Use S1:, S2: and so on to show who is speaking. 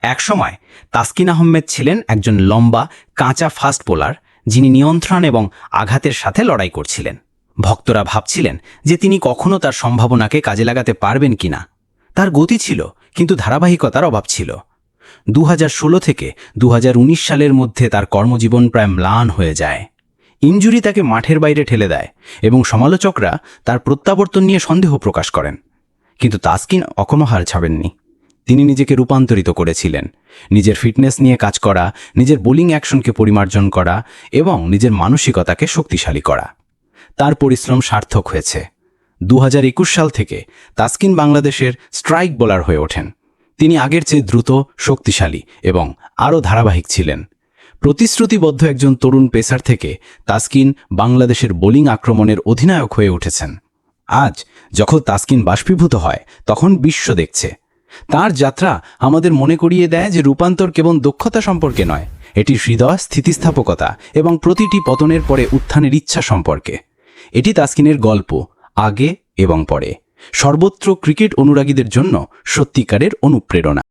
S1: একসময় তাসকিন আহমেদ ছিলেন একজন লম্বা কাঁচা ফাস্ট বোলার, যিনি নিয়ন্ত্রণ এবং আঘাতের সাথে লড়াই করছিলেন। ভক্তরা ভাবছিলেন যে তিনি কখনো তার সম্ভাবনাকে কাজে লাগাতে পারবেন কিনা। তার গতি ছিল, কিন্তু ধারাবাহিকতার অভাব ছিল। 2016 থেকে 2019 সালের মধ্যে তার কর্মজীবন প্রায় ম্লান হয়ে যায়। ইনজুরি তাকে মাঠের বাইরে ঠেলে দেয় এবং সমালোচকরা তার প্রত্যাবর্তন নিয়ে সন্দেহ প্রকাশ করেন। কিন্তু তাসকিন কখনো হাল ছাড়েননি। তিনি নিজেকে রূপান্তরিত করেছিলেন, নিজের ফিটনেস নিয়ে কাজ করা, নিজের বোলিং অ্যাকশনকে পরিমার্জন করা এবং নিজের মানসিকতাকে শক্তিশালী করা। তার পরিশ্রম সার্থক হয়েছে। 2021 সাল থেকে তাসকিন বাংলাদেশের স্ট্রাইক বোলার হয়ে ওঠেন। তিনি আগের চেয়ে দ্রুত, শক্তিশালী এবং আরও ধারাবাহিক ছিলেন। প্রতিশ্রুতিবদ্ধ একজন তরুণ পেসার থেকে তাসকিন বাংলাদেশের বোলিং আক্রমণের অধিনায়ক হয়ে উঠেছেন। আজ যখন তাসকিন বাষ্পীভূত হয়, তখন বিশ্ব দেখছে। তার যাত্রা আমাদের মনে করিয়ে দেয় যে রূপান্তর কেবল দক্ষতা সম্পর্কে নয়, এটি হৃদয়, স্থিতিস্থাপকতা এবং প্রতিটি পতনের পরে উত্থানের ইচ্ছা সম্পর্কে। এটি তাসকিনের গল্প, আগে এবং পরে, সর্বত্র ক্রিকেট অনুরাগীদের জন্য সত্যিকারের অনুপ্রেরণা।